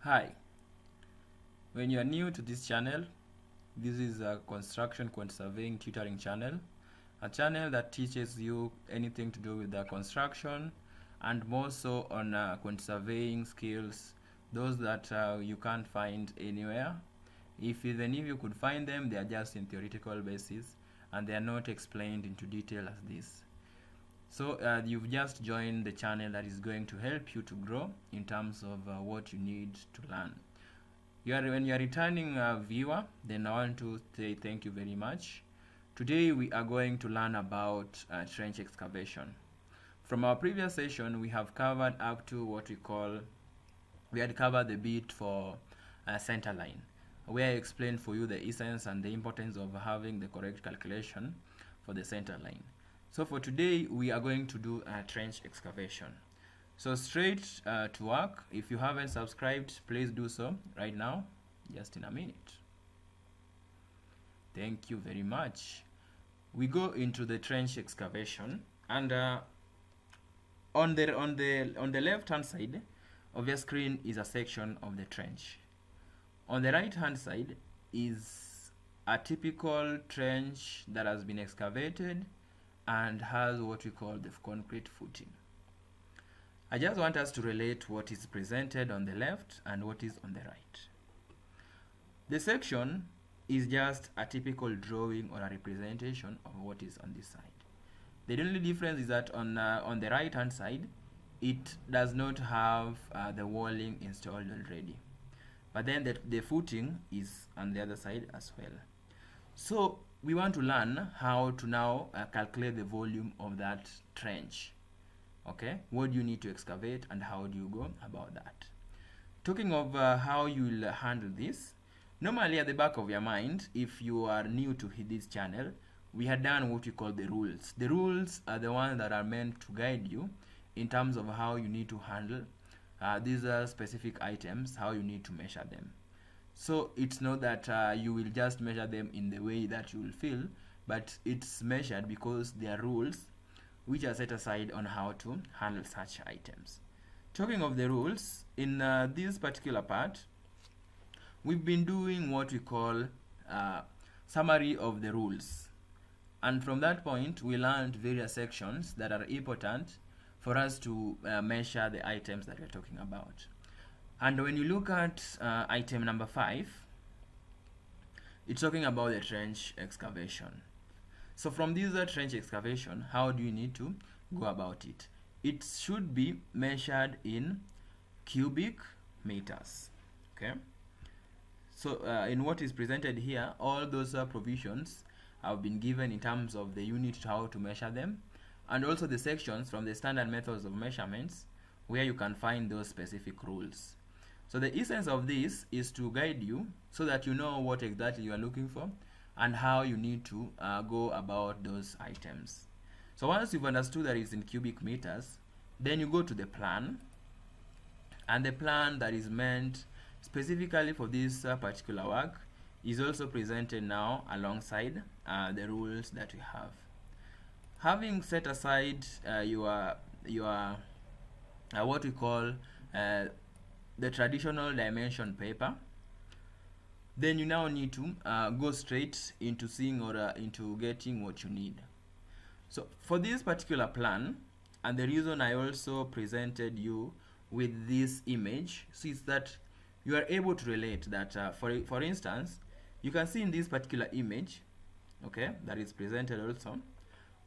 Hi, when you are new to this channel, this is a construction quant surveying tutoring channel, a channel that teaches you anything to do with the construction and more so on quant surveying skills, those that you can't find anywhere. Even if you could find them, they are just in theoretical basis and they are not explained into detail as this. So you've just joined the channel that is going to help you to grow in terms of what you need to learn. When you are returning a viewer, then I want to say thank you very much. Today we are going to learn about trench excavation. From our previous session, we have covered up to what we had covered the bit for center line, where I explained for you the essence and the importance of having the correct calculation for the center line. So for today, we are going to do trench excavation. So straight to work. If you haven't subscribed, please do so right now, just in a minute. Thank you very much. We go into the trench excavation, and on the left hand side of your screen is a section of the trench. On the right hand side is a typical trench that has been excavated and has what we call the concrete footing. I just want us to relate what is presented on the left and what is on the right. The section is just a typical drawing or a representation of what is on this side. The only difference is that on the right hand side, it does not have the walling installed already. But then the footing is on the other side as well. So we want to learn how to now calculate the volume of that trench. Okay, what do you need to excavate and how do you go about that? Talking of how you will handle this, normally at the back of your mind, if you are new to this channel, we had done what we call the rules. The rules are the ones that are meant to guide you in terms of how you need to handle these are specific items, how you need to measure them. So it's not that you will just measure them in the way that you will feel, but it's measured because there are rules which are set aside on how to handle such items. Talking of the rules, in this particular part, we've been doing what we call summary of the rules. And from that point, we learned various sections that are important for us to measure the items that we're talking about. And when you look at item number 5, it's talking about the trench excavation. So from this trench excavation, how do you need to go about it? It should be measured in cubic meters. Okay. So in what is presented here, all those provisions have been given in terms of the unit, how to measure them, and also the sections from the standard methods of measurements where you can find those specific rules. So the essence of this is to guide you so that you know what exactly you are looking for and how you need to go about those items. So once you've understood that it's in cubic meters, then you go to the plan, and the plan that is meant specifically for this particular work is also presented now alongside the rules that we have. Having set aside your what we call the traditional dimension paper, then you now need to go straight into seeing or into getting what you need. So for this particular plan, and the reason I also presented you with this image, so is that you are able to relate that for instance, you can see in this particular image, okay, that is presented also,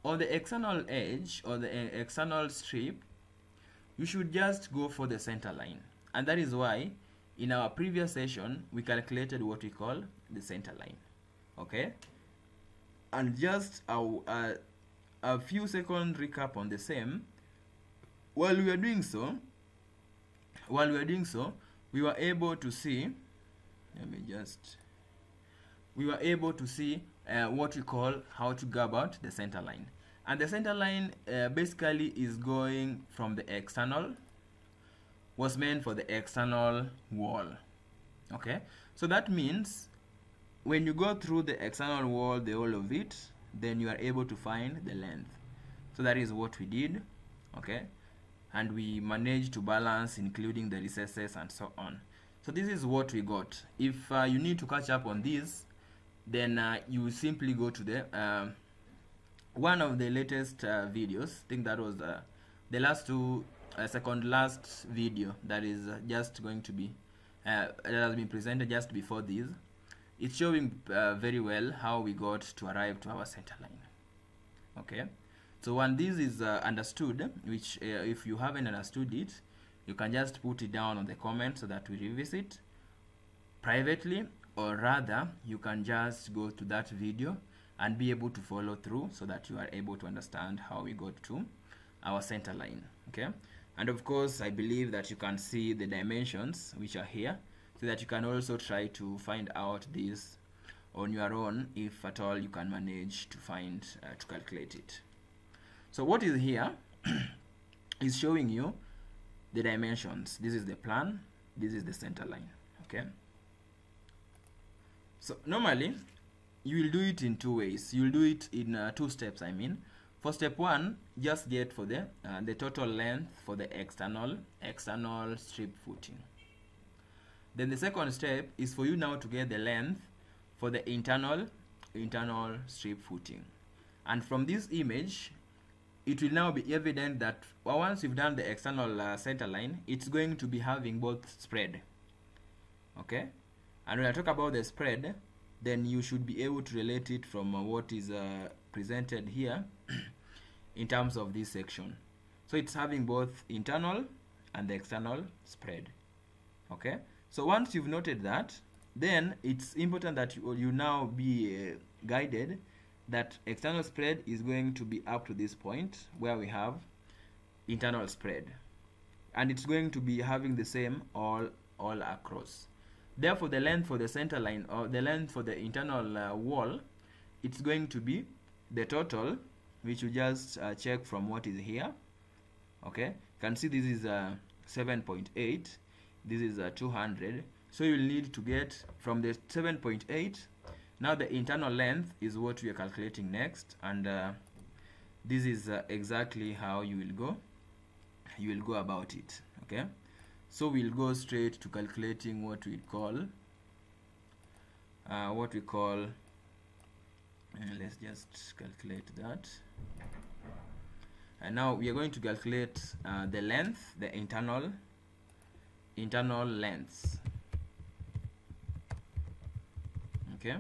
on the external edge or the external strip, you should just go for the center line. And that is why in our previous session, we calculated what we call the center line. Okay? And just a few second recap on the same. While we were doing so, we were able to see, we were able to see what we call how to go about the center line. And the center line basically is going from the external, was meant for the external wall. Okay, so that means when you go through the external wall, the whole of it, then you are able to find the length. So that is what we did. Okay, and we managed to balance including the recesses and so on. So this is what we got. If you need to catch up on this, then you simply go to the one of the latest videos. I think that was the last two, second last video that is just going to be that has been presented just before this. It's showing very well how we got to arrive to our center line. Okay, so when this is understood, which if you haven't understood it, you can just put it down on the comment so that we revisit privately, or rather you can just go to that video and be able to follow through so that you are able to understand how we got to our center line. Okay, and of course I believe that you can see the dimensions which are here, so that you can also try to find out this on your own if at all you can manage to find to calculate it. So what is here is showing you the dimensions. This is the plan, this is the center line. Okay, so normally you will do it in two ways. You will do it in two steps. I mean, for step one, just get for the total length for the external strip footing. Then the second step is for you now to get the length for the internal strip footing. And from this image, it will now be evident that once you've done the external center line, it's going to be having both spread. Okay, and when I talk about the spread, then you should be able to relate it from what is presented here in terms of this section. So it's having both internal and the external spread. Okay, so once you've noted that, then it's important that you now be guided that external spread is going to be up to this point where we have internal spread, and it's going to be having the same all across. Therefore, the length for the center line, or the length for the internal wall, it's going to be the total, which you just check from what is here. Okay, you can see this is 7.8, this is 200. So you'll need to get from the 7.8. Now the internal length is what we are calculating next, and this is exactly how you will go. You will go about it. Okay. So we'll go straight to calculating what we call let's just calculate that. And now we are going to calculate the length, the internal lengths. Okay,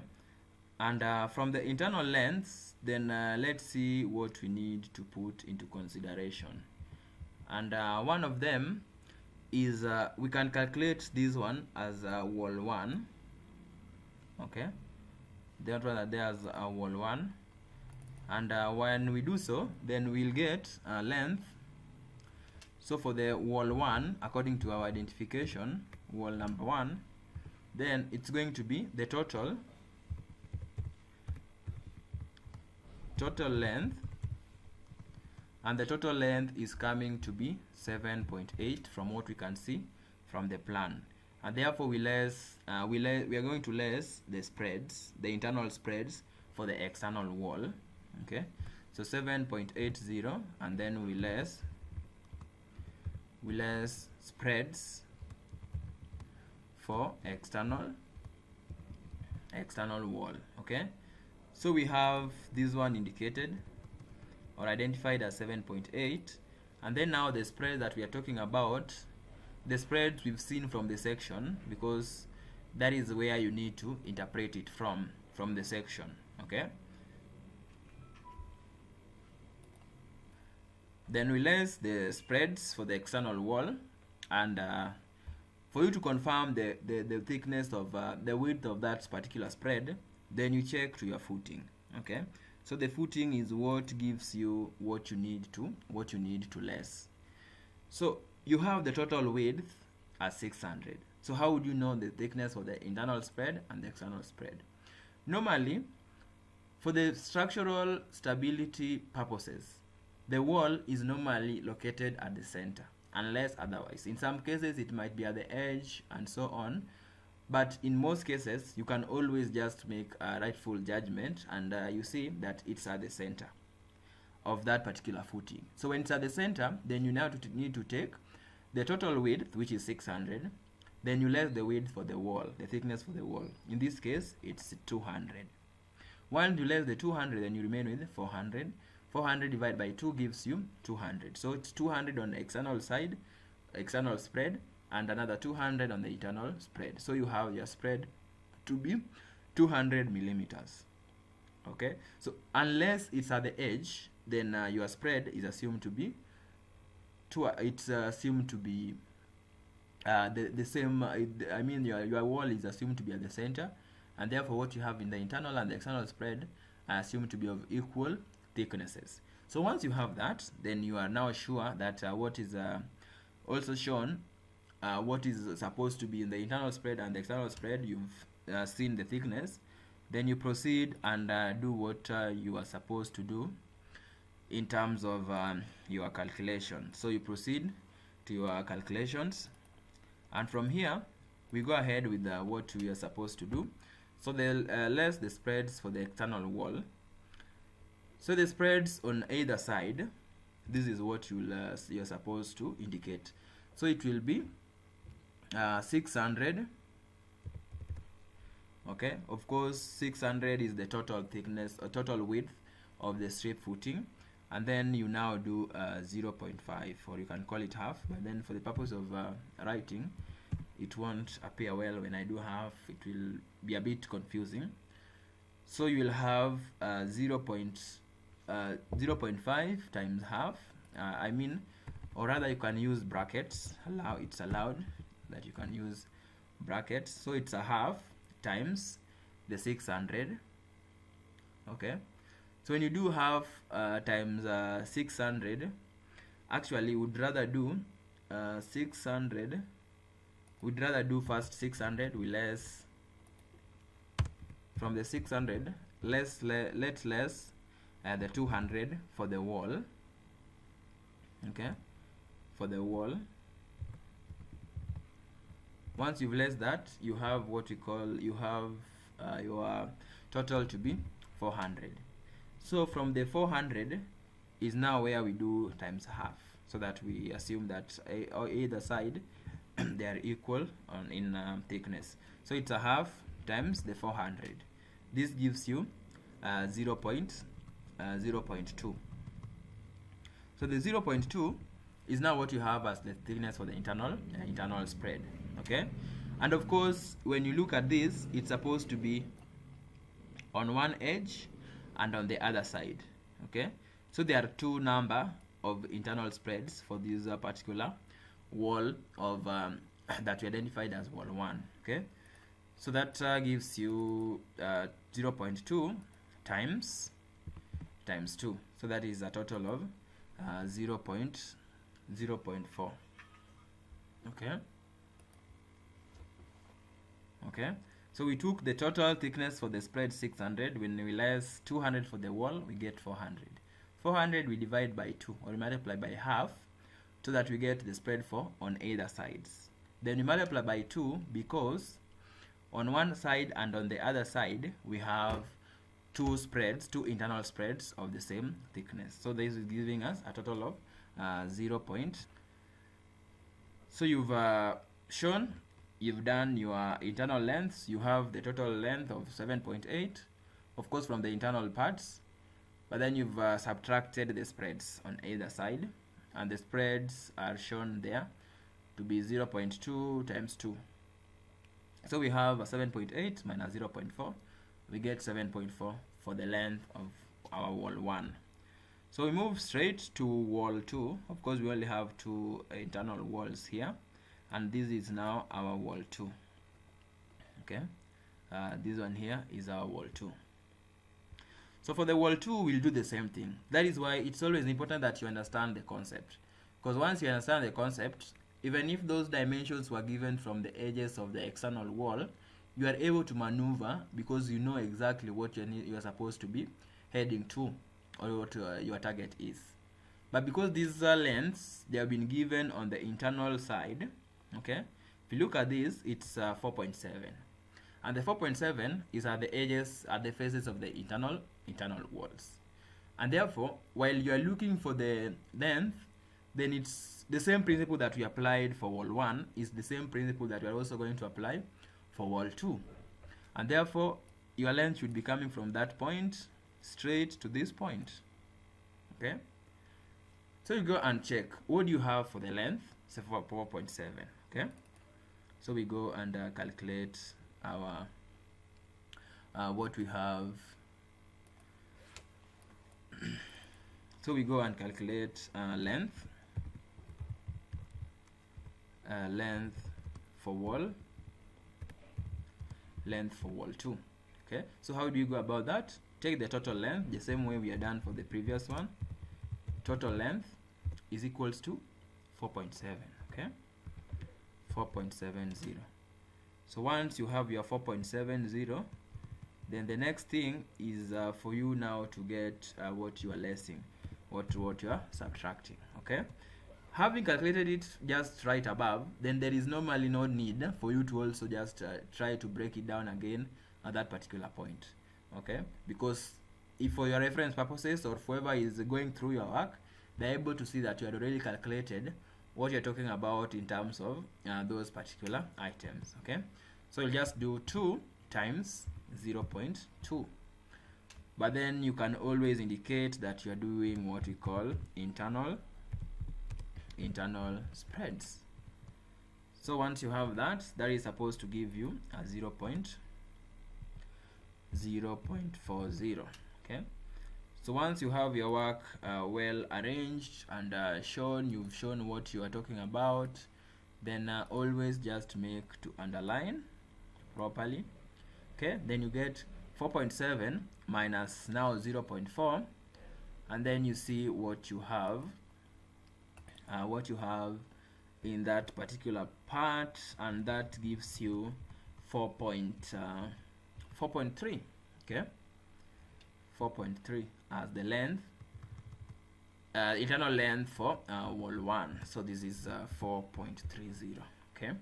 and from the internal lengths, then let's see what we need to put into consideration. And one of them is we can calculate this one as wall 1. Okay, there's wall 1, and when we do so, then we'll get length. So for the wall 1, according to our identification, wall number 1, then it's going to be the total length, and the total length is coming to be 7.8 from what we can see from the plan, and therefore we are going to less the spreads, the internal spreads for the external wall. Okay, so 7.80, and then we less spreads for external wall. Okay, so we have this one indicated or identified as 7.8, and then now the spread that we are talking about, the spreads we've seen from the section, because that is where you need to interpret it from the section. Okay, then we less the spreads for the external wall, and for you to confirm the thickness of the width of that particular spread, then you check to your footing. Okay, so the footing is what gives you what you need to less. So you have the total width as 600. So how would you know the thickness of the internal spread and the external spread? Normally, for the structural stability purposes, the wall is normally located at the center, unless otherwise. In some cases, it might be at the edge and so on, but in most cases, you can always just make a rightful judgment, and you see that it's at the center of that particular footing. So when it's at the center, then you now need to take the total width, which is 600, then you less the width for the wall, the thickness for the wall. In this case, it's 200. Once you less the 200, then you remain with 400. 400 divided by 2 gives you 200. So it's 200 on the external side, external spread, and another 200 on the internal spread. So you have your spread to be 200 millimeters. Okay, so unless it's at the edge, then your spread is assumed to be the same. I mean, your wall is assumed to be at the center, and therefore what you have in the internal and the external spread are assumed to be of equal thicknesses. So once you have that, then you are now sure that what is also shown, what is supposed to be in the internal spread and the external spread, you've seen the thickness. Then you proceed and do what you are supposed to do in terms of your calculation. So you proceed to your calculations, and from here we go ahead with what we are supposed to do. So they'll less the spreads for the external wall. So the spreads on either side, this is what you're supposed to indicate. So it will be 600. Okay, of course 600 is the total thickness or total width of the strip footing, and then you now do 0.5, or you can call it half, but then for the purpose of writing, it won't appear well when I do half. It will be a bit confusing. So you will have 0.5 times half. I mean, or rather you can use brackets. It's allowed that you can use brackets. So it's a half times the 600. Okay, so when you do half times 600, actually would rather do 600. We'd rather do first 600. We less from the 600. Let's less the 200 for the wall. Okay, for the wall. Once you've less that, you have what we call, you have your total to be 400. So from the 400 is now where we do times half, so that we assume that either side they are equal in thickness. So it's a half times the 400. This gives you 0.2. So the 0.2 is now what you have as the thickness for the internal spread. Okay, and of course when you look at this, it's supposed to be on one edge and on the other side. Okay, so there are two number of internal spreads for this particular wall of that we identified as wall 1. Okay, so that gives you 0.2 times 2, so that is a total of 0.4. Okay, so we took the total thickness for the spread 600. When we less 200 for the wall, we get 400. 400 we divide by 2, or we multiply by half, so that we get the spread for on either sides. Then we multiply by 2 because on one side and on the other side we have two internal spreads of the same thickness. So this is giving us a total of 0. So you've shown, you've done your internal lengths. You have the total length of 7.8, of course from the internal parts, but then you've subtracted the spreads on either side, and the spreads are shown there to be 0.2 times 2. So we have a 7.8 minus 0.4. We get 7.4 for the length of our wall 1. So we move straight to wall 2. Of course, we only have two internal walls here, and this is now our wall 2. Okay, this one here is our wall 2. So for the wall 2, we'll do the same thing. That is why it's always important that you understand the concept, because once you understand the concept, even if those dimensions were given from the edges of the external wall, you are able to maneuver because you know exactly what you are supposed to be heading to, or what your target is. But because these lengths, they have been given on the internal side, okay, if you look at this, it's 4.7, and the 4.7 is at the edges, at the faces of the internal walls. And therefore, while you are looking for the length then it's the same principle that we applied for wall 1 is the same principle that we are also going to apply for wall 2. And therefore, your length should be coming from that point straight to this point. Okay? So you go and check, what do you have for the length? So for 4.7. Okay? So we go and calculate our what we have. So we go and calculate length for wall 2. Okay, so how do you go about that? Take the total length the same way we are done for the previous one. Total length is equals to 4.7. okay, 4.70. So once you have your 4.70, then the next thing is for you now to get what you are lessing, what you are subtracting. Okay, having calculated it just right above, then there is normally no need for you to also just try to break it down again at that particular point. Okay, because if for your reference purposes or whoever is going through your work, they're able to see that you had already calculated what you're talking about in terms of those particular items. Okay, so you'll just do 2 times 0.2, but then you can always indicate that you're doing what we call internal spreads. So once you have that, that is supposed to give you a 0.40. okay, so once you have your work well arranged and you've shown what you are talking about, then always just make to underline properly. Okay, then you get 4.7 minus now 0.4, and then you see what you have in that particular part, and that gives you 4.3. okay, 4.3 as the length, internal length for wall 1. So this is 4.30. okay,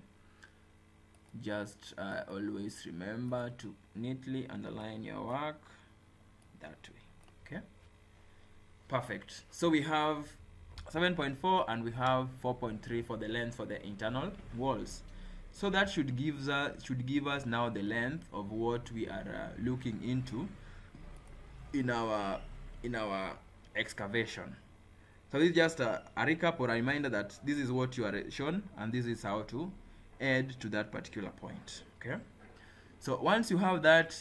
just always remember to neatly underline your work that way. Okay, perfect. So we have 7.4 and we have 4.3 for the length for the internal walls. So that should give us now the length of what we are looking into in our excavation. So this is just a recap or a reminder that this is what you are shown and this is how to add to that particular point. Okay, so once you have that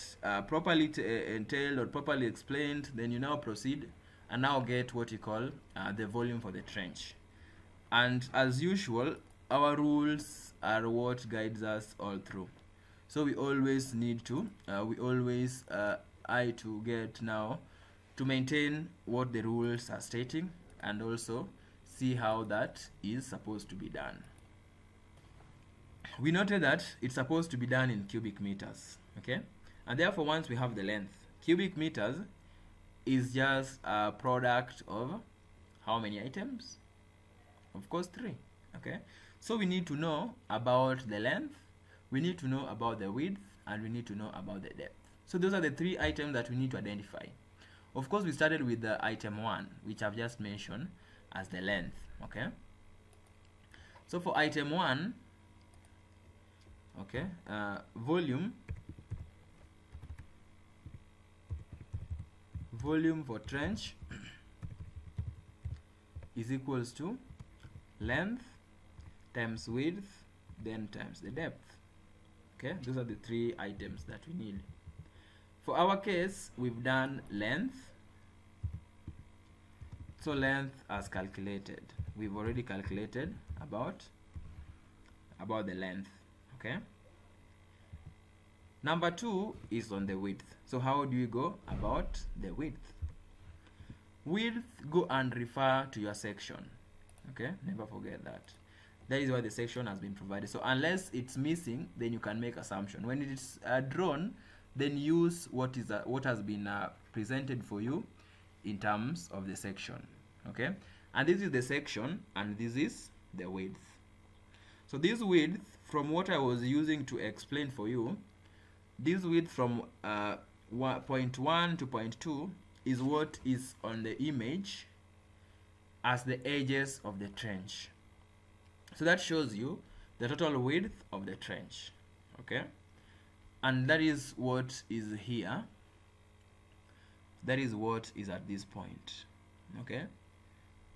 properly entailed or properly explained, then you now proceed and now get what you call the volume for the trench. And as usual, our rules are what guides us all through. So we always need to to get now to maintain what the rules are stating and also see how that is supposed to be done. We noted that it's supposed to be done in cubic meters. Okay, and therefore once we have the length, cubic meters is just a product of how many items? Of course 3. Okay, so we need to know about the length, we need to know about the width, and we need to know about the depth. So those are the 3 items that we need to identify. Of course, we started with the item 1, which I've just mentioned as the length. Okay, so for item 1, okay, volume for trench is equals to length times width then times the depth. Okay, those are the 3 items that we need. For our case, we've done length. So length as calculated, we've already calculated about the length. Okay, number 2 is on the width. So how do you go about the width? Width, go and refer to your section. Okay, never forget that. That is why the section has been provided. So unless it's missing, then you can make assumption. When it's drawn, then use what has been presented for you in terms of the section. Okay, and this is the section and this is the width. So this width, from what I was using to explain for you, this width from point 1 to point 2 is what is on the image, as the edges of the trench. So that shows you the total width of the trench. Okay, and that is what is here. That is what is at this point. Okay,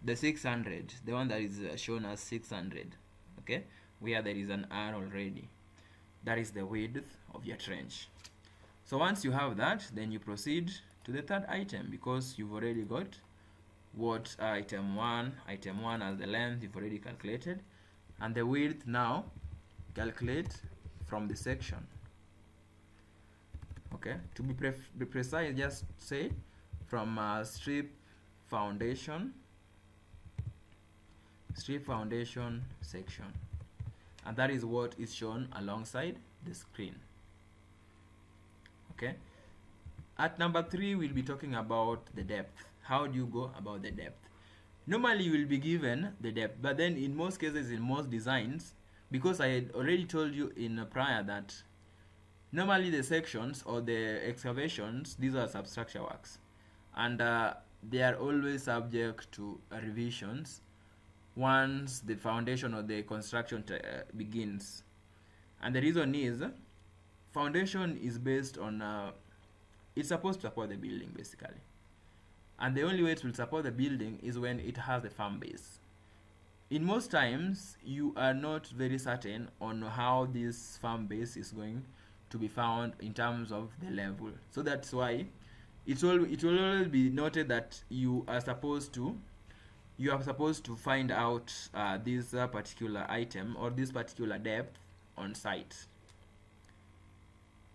the 600, the one that is shown as 600, okay, where there is an R already, that is the width of your trench. So once you have that, then you proceed to the third item, because you've already got what item 1 as the length you've already calculated, and the width now calculate from the section. Okay, to be precise, just say from strip foundation section, and that is what is shown alongside the screen. Okay, at number 3 we'll be talking about the depth. How do you go about the depth? Normally you will be given the depth, but then in most cases, in most designs, because I had already told you in prior that normally the sections or the excavations, these are substructure works, and they are always subject to revisions once the foundation or the construction begins. And the reason is, foundation is based on it's supposed to support the building basically, and the only way it will support the building is when it has a firm base. In most times you are not very certain on how this firm base is going to be found in terms of the level, so that's why it will always be noted that you are supposed to find out this particular item or this particular depth on site.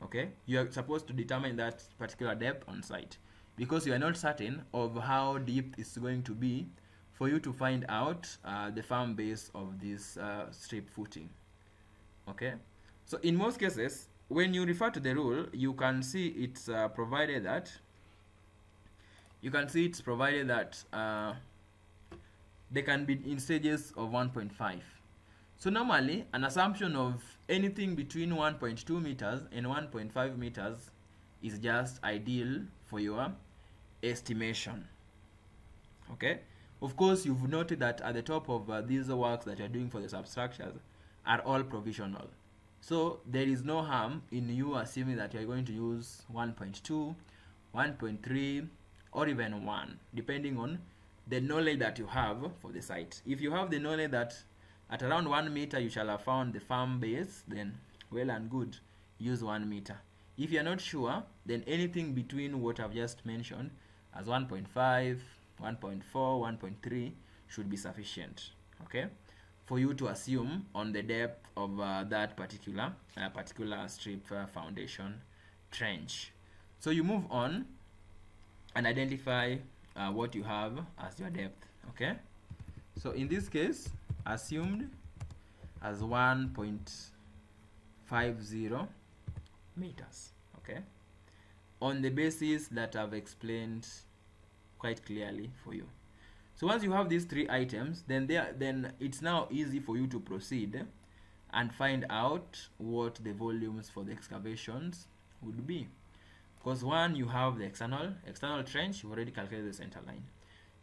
Okay, you are supposed to determine that particular depth on site, because you are not certain of how deep it's going to be for you to find out the firm base of this strip footing. Okay, so in most cases when you refer to the rule, you can see it's provided that they can be in stages of 1.5. So normally an assumption of anything between 1.2 meters and 1.5 meters is just ideal for your estimation. Okay, of course you've noted that at the top of these works that you're doing for the substructures are all provisional, so there is no harm in you assuming that you're going to use 1.2, 1.3, or even 1, depending on the knowledge that you have for the site. If you have the knowledge that at around 1 meter you shall have found the firm base, then well and good, use 1 meter. If you're not sure, then anything between what I've just mentioned as 1.5, 1.4, 1.3 should be sufficient, okay, for you to assume on the depth of that particular strip foundation trench. So you move on and identify what you have as your depth. Okay, so in this case assumed as 1.50 meters, okay, on the basis that I've explained quite clearly for you. So once you have these 3 items, then it's now easy for you to proceed and find out what the volumes for the excavations would be. Because one, you have the external trench, you've already calculated the center line.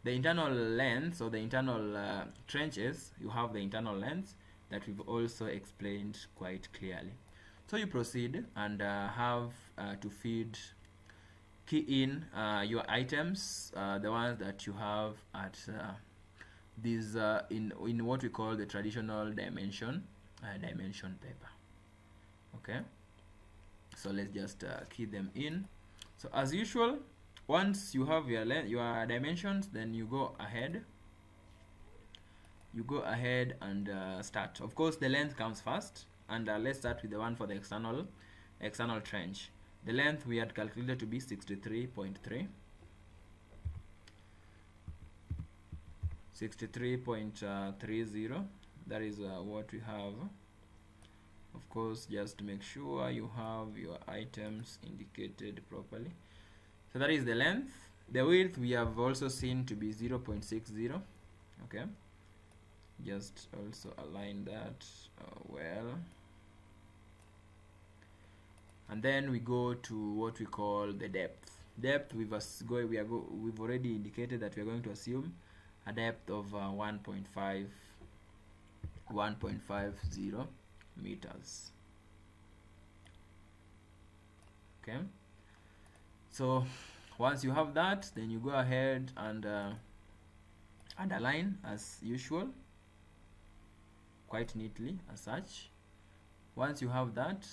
The internal lengths or the internal trenches, you have the internal lengths that we've also explained quite clearly. So you proceed and have to key in your items, the ones that you have at these in what we call the traditional dimension paper. Okay, so let's just key them in. So as usual, once you have your dimensions, then you go ahead and start. Of course the length comes first, and let's start with the one for the external trench. The length we had calculated to be 63.3. 63.30. That is what we have. Of course, just to make sure you have your items indicated properly. So that is the length. The width we have also seen to be 0.60. Okay, just also align that well. And then we go to what we call the depth. We've already indicated that we are going to assume a depth of 1.50 meters. Okay, so once you have that, then you go ahead and underline as usual, quite neatly as such. Once you have that,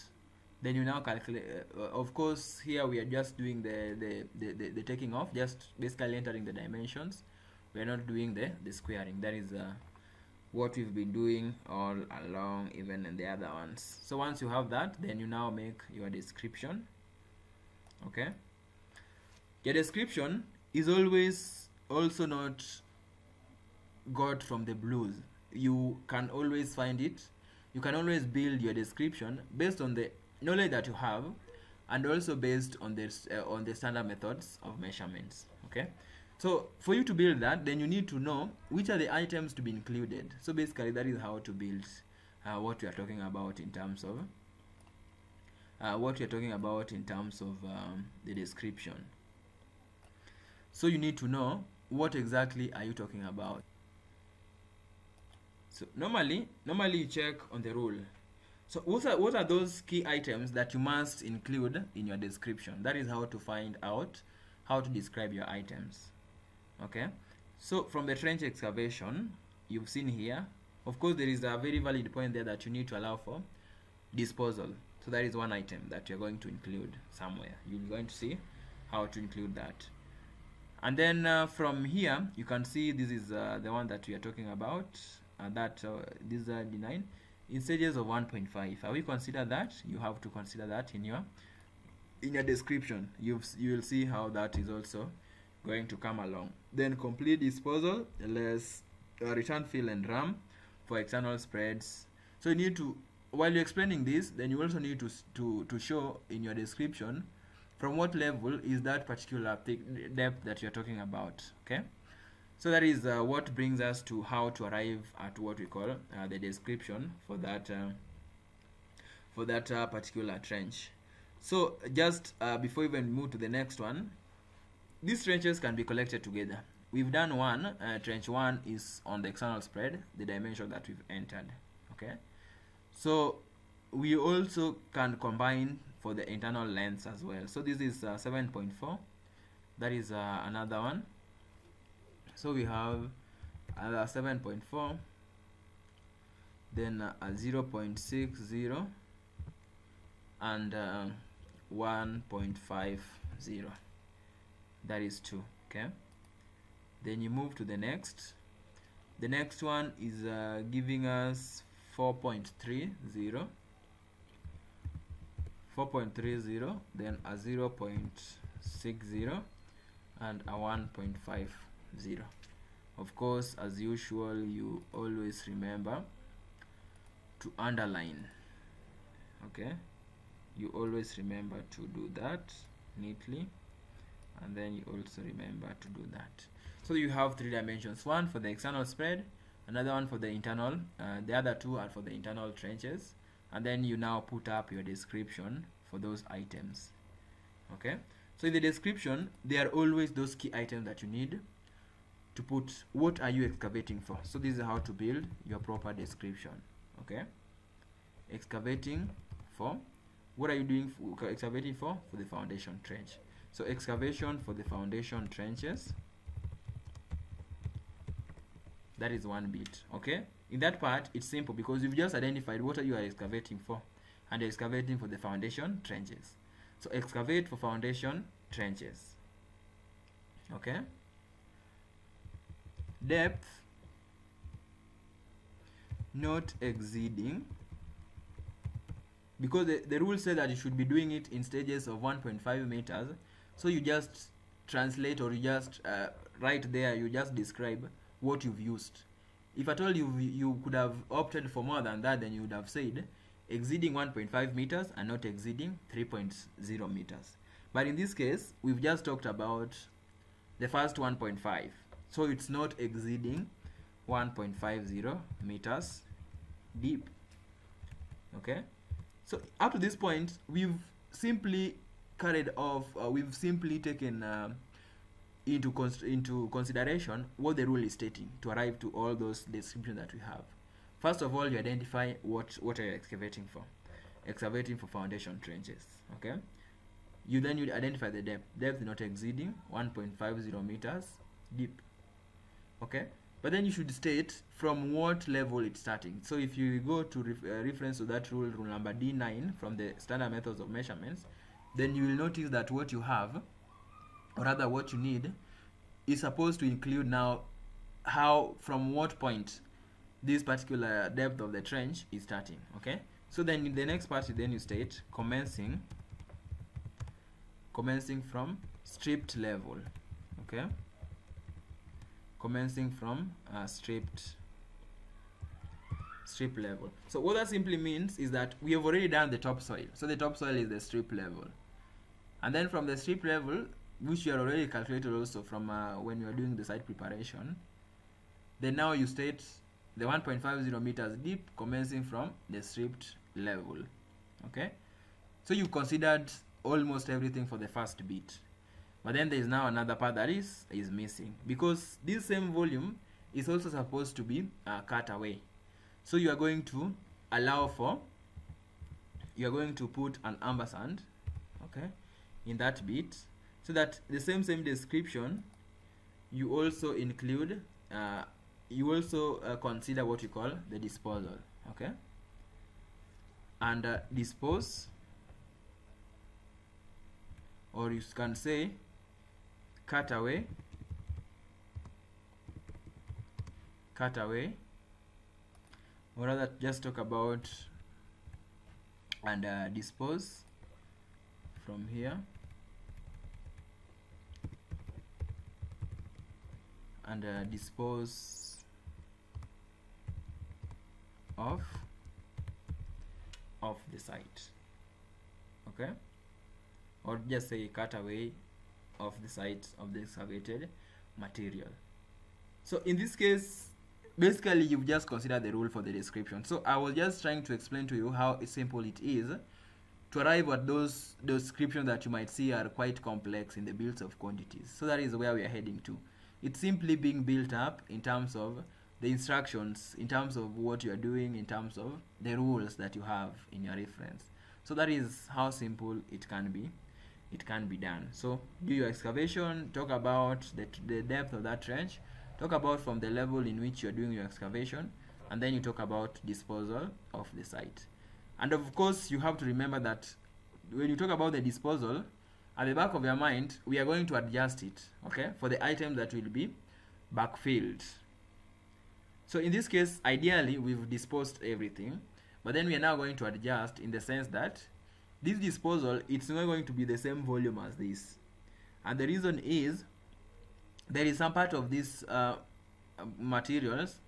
then you now calculate. Of course, here we are just doing the taking off, just basically entering the dimensions. We are not doing the squaring. That is what we've been doing all along, even in the other ones. So once you have that, then you now make your description. Okay, your description is always also not got from the blues. You can always find it. You can always build your description based on the knowledge that you have, and also based on the standard methods of measurements. Okay, so for you to build that, then you need to know which are the items to be included. So basically that is how to build what we are talking about in terms of the description. So you need to know what exactly are you talking about. So normally you check on the rule. So what are those key items that you must include in your description? That is how to find out how to describe your items. Okay, so from the trench excavation, you've seen here, of course there is a very valid point there that you need to allow for disposal. So that is one item that you're going to include somewhere. You're going to see how to include that. And then from here, you can see this is the one that we are talking about. These are the 9 in stages of 1.5. Have we considered that? You have to consider that in your description. You will see how that is also going to come along. Then complete disposal, less return fill and ram for external spreads. So you need to, while you're explaining this, then you also need to show in your description from what level is that particular depth that you're talking about. Okay, so that is what brings us to how to arrive at what we call the description for that particular trench. So just before we even move to the next one, these trenches can be collected together. We've done one. Trench 1 is on the external spread, the dimension that we've entered. Okay, so we also can combine for the internal lengths as well. So this is 7.4. That is another one. So we have 7.4, then 0.60 and 1.50. That is 2. Okay, then you move to the next. The next one is giving us 4.30, then a 0.60 and a 1.50. Of course, as usual, you always remember to underline. Okay, you always remember to do that neatly, and then you also remember to do that. So you have 3 dimensions, one for the external spread, another one for the internal, the other 2 are for the internal trenches, and then you now put up your description for those items. Okay, so in the description there are always those key items that you need to put. What are you excavating for? So this is how to build your proper description. Okay, excavating for, what are you doing for excavating for the foundation trench? So excavation for the foundation trenches, that is one bit. Okay, in that part it's simple because you've just identified what you are excavating for, and you're excavating for the foundation trenches. So excavate for foundation trenches. Okay, depth not exceeding, because the rule says that you should be doing it in stages of 1.5 meters. So you just translate, or you just right there, you just describe what you've used. If at all you could have opted for more than that, then you would have said exceeding 1.5 meters and not exceeding 3.0 meters. But in this case, we've just talked about the first 1.5. So it's not exceeding 1.50 meters deep. Okay, so up to this point we've simply carried off, we've simply taken into consideration what the rule is stating to arrive to all those descriptions that we have. First of all, you identify what are you excavating for. Excavating for foundation trenches. Okay. You identify the depth not exceeding 1.50 meters deep. Okay. But then you should state from what level it's starting. So if you go to reference to that rule number D9 from the standard methods of measurements, then you will notice that what you have, or rather what you need, is supposed to include now how, from what point this particular depth of the trench is starting. Okay. So then in the next part, then you state commencing from stripped level. Okay. Commencing from strip level. So what that simply means is that we have already done the topsoil. So the topsoil is the strip level, and then from the strip level, which you are already calculated also from when you are doing the site preparation, then now you state the 1.50 meters deep commencing from the stripped level. Okay, so you considered almost everything for the first bit. But then there is now another part that is missing, because this same volume is also supposed to be cut away. So you are going to put an ampersand, okay, in that bit, so that the same description you also include, consider what you call the disposal, okay, and dispose, or you can say cut away, or rather just talk about and dispose from here, and dispose of the site. Okay, or just say cut away of the site of the excavated material. So in this case, basically you've just considered the rule for the description. So I was just trying to explain to you how simple it is to arrive at those descriptions that you might see are quite complex in the builds of quantities. So that is where we are heading to. It's simply being built up in terms of the instructions, in terms of what you are doing, in terms of the rules that you have in your reference. So that is how simple it can be. It can be done. So do your excavation, talk about the depth of that trench, talk about from the level in which you're doing your excavation, and then you talk about disposal of the site. And of course, you have to remember that when you talk about the disposal, at the back of your mind, we are going to adjust it, okay, for the items that will be backfilled. So in this case, ideally, we've disposed everything, but then we are now going to adjust in the sense that this disposal, it's not going to be the same volume as this. And the reason is, there is some part of these materials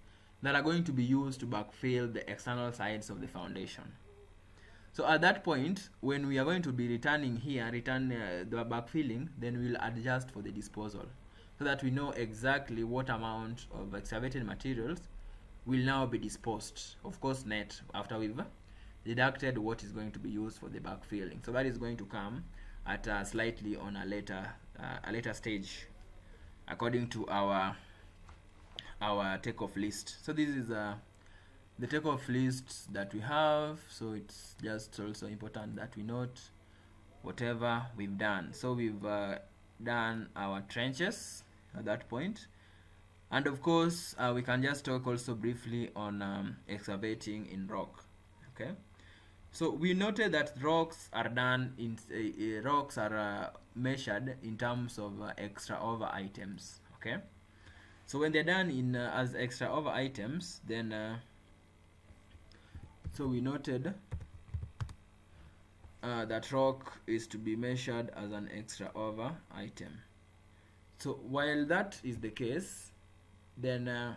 that are going to be used to backfill the external sides of the foundation. So at that point, when we are going to be return the backfilling, then we'll adjust for the disposal, so that we know exactly what amount of excavated materials will now be disposed. Of course, net, after we've deducted what is going to be used for the backfilling. So that is going to come at slightly on a later stage, according to our takeoff list. So this is the takeoff list that we have. So it's just also important that we note whatever we've done. So we've done our trenches at that point, and of course we can just talk also briefly on excavating in rock. Okay, so we noted that rocks are done in measured in terms of extra over items. Okay, so when they're done in as extra over items, then so we noted that rock is to be measured as an extra over item. So while that is the case, then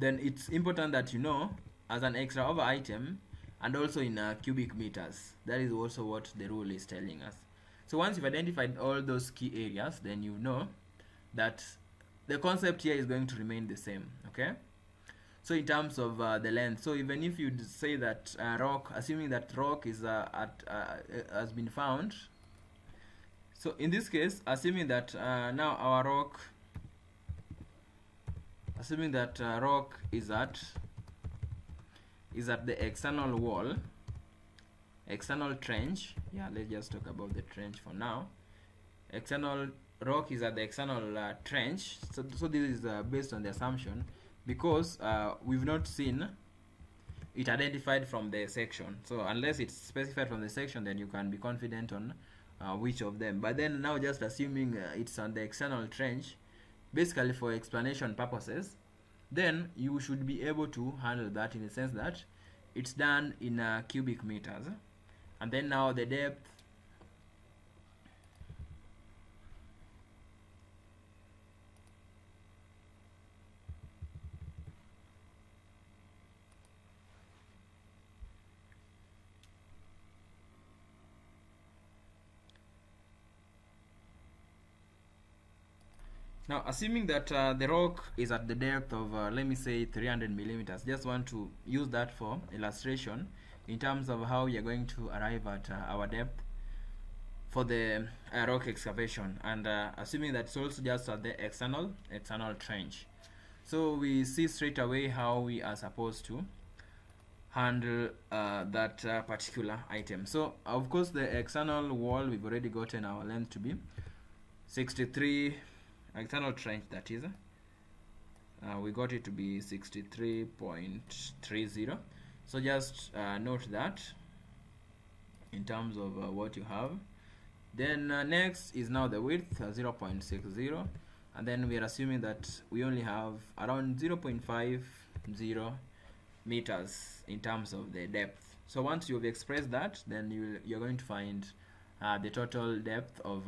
it's important that you know as an extra over item, and also in cubic meters. That is also what the rule is telling us. So once you've identified all those key areas, then you know that the concept here is going to remain the same. Okay, so in terms of the length, so even if you say that rock, assuming that rock is has been found, So in this case, assuming that now our rock, rock is at the external wall, external trench. Yeah, let's just talk about the trench for now. External rock is at the external trench. So this is based on the assumption, because we've not seen it identified from the section. So unless it's specified from the section, then you can be confident on which of them. But then now, just assuming it's on the external trench, basically for explanation purposes, then you should be able to handle that in the sense that it's done in cubic meters, and then now the depth now, assuming that the rock is at the depth of let me say 300 millimeters, just want to use that for illustration in terms of how you're going to arrive at our depth for the rock excavation, and assuming that it's also just at the external trench. So we see straight away how we are supposed to handle that particular item. So of course, the external wall, we've already gotten our length to be 63, external trench, that is we got it to be 63.30. so just note that in terms of what you have. Then next is now the width, 0.60, and then we are assuming that we only have around 0.50 meters in terms of the depth. So once you've expressed that, then you're going to find the total depth of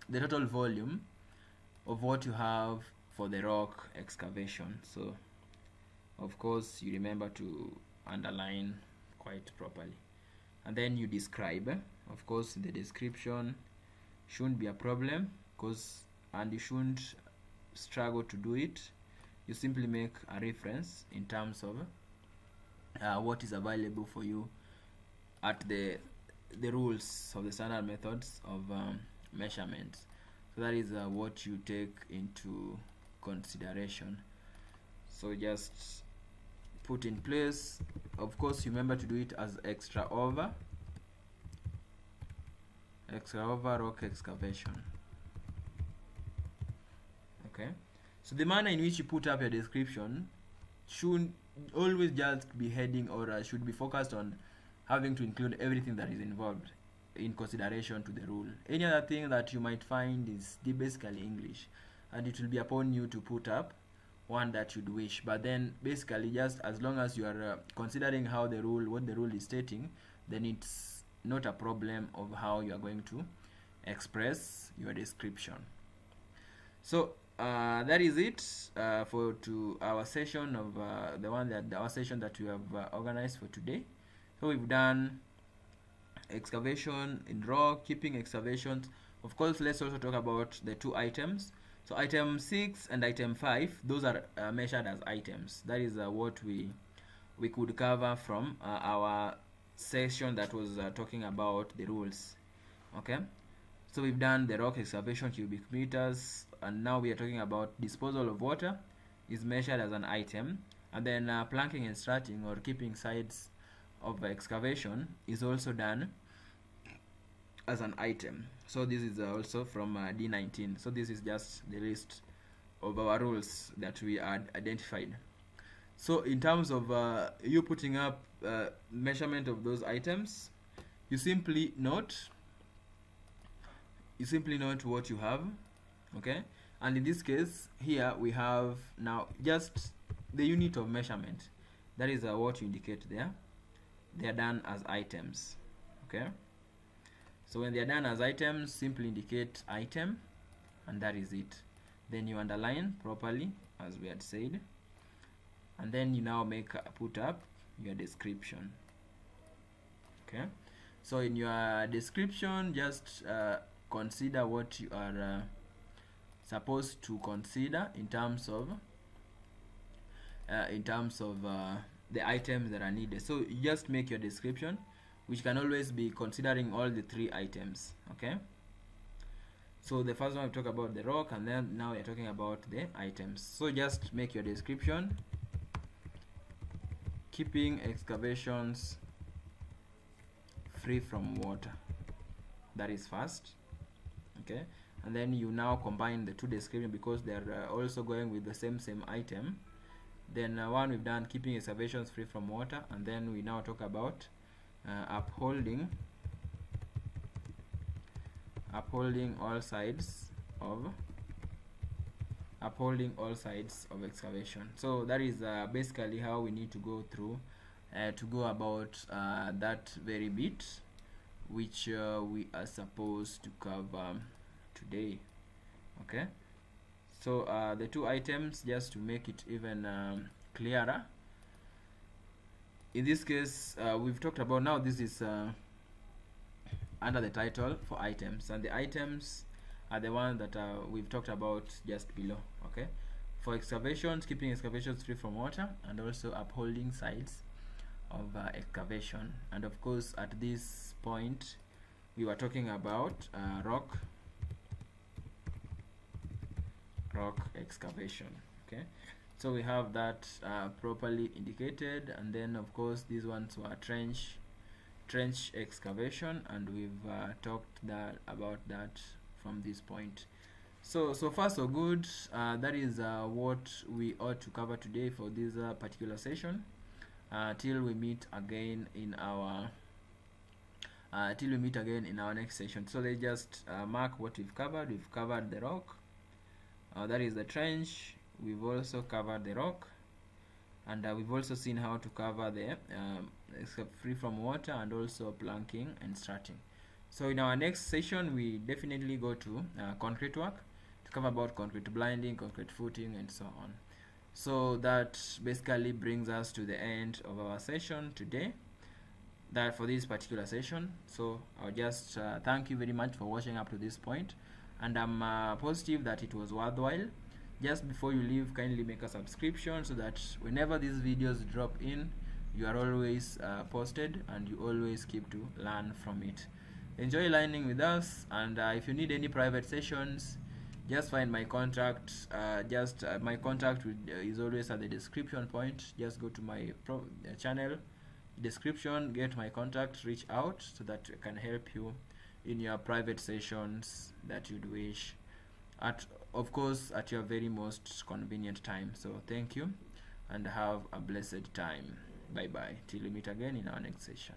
the total volume of what you have for the rock excavation. So of course you remember to underline quite properly, and then you describe. Of course, in the description shouldn't be a problem, and you shouldn't struggle to do it. You simply make a reference in terms of what is available for you at the rules of the standard methods of measurement. So that is what you take into consideration. So just put in place. Of course, remember to do it as extra over rock excavation. Okay, so the manner in which you put up your description should always just be heading, or should be focused on having to include everything that is involved in consideration to the rule. Any other thing that you might find is basically English, and it will be upon you to put up one that you'd wish. But then basically, just as long as you are considering what the rule is stating, then it's not a problem of how you are going to express your description. So that is it for our session of our session that we have organized for today. So we've done excavation in rock, keeping excavations. Of course, let's also talk about the two items. So item 6 and item 5, those are measured as items. That is what we could cover from our session that was talking about the rules. Okay, so we've done the rock excavation, cubic meters, and now we are talking about disposal of water is measured as an item, and then planking and strutting, or keeping sides of excavation, is also done as an item. So this is also from D19. So this is just the list of our rules that we had identified. So in terms of you putting up measurement of those items, you simply note what you have. Okay, and in this case here we have now just the unit of measurement. That is what you indicate there. They are done as items. Okay, so when they are done as items, simply indicate item, and that is it. Then you underline properly, as we had said, and then you now put up your description. Okay, so in your description, just consider what you are supposed to consider in terms of the items that are needed. So you just make your description, which can always be considering all the 3 items. Okay, So the first one we talk about the rock, and then now we're talking about the items. So just make your description: keeping excavations free from water. That is first. Okay, and then you now combine the two descriptions because they're also going with the same item. Then one we've done keeping excavations free from water, and then we now talk about upholding all sides of excavation. So that is basically how we need to go through to go about that very bit which we are supposed to cover today. Okay, so the two items, just to make it even clearer, in this case we've talked about, now this is under the title for items, and the items are the ones that we've talked about just below. Okay, for excavations, keeping excavations free from water, and also upholding sides of excavation. And of course at this point we were talking about rock excavation. Okay, so we have that properly indicated, and then of course these ones were trench excavation, and we've talked about that from this point. So far so good. That is what we ought to cover today for this particular session, till we meet again in our next session. So let's just mark what we've covered. We've covered the rock, that is the trench. We've also covered the rock, and we've also seen how to cover the free from water, and also planking and strutting. So in our next session we definitely go to concrete work, to cover about concrete blinding, concrete footing, and so on. So that basically brings us to the end of our session today, that for this particular session. So I'll just thank you very much for watching up to this point, and I'm positive that it was worthwhile. Just before you leave, kindly make a subscription so that whenever these videos drop in, you are always posted, and you always keep to learn from it. Enjoy learning with us, and if you need any private sessions, just find my contact. My contact is always at the description point. Just go to my channel description, get my contact, reach out, so that I can help you in your private sessions that you'd wish, of course at your very most convenient time. So thank you, and have a blessed time. Bye bye till we meet again in our next session.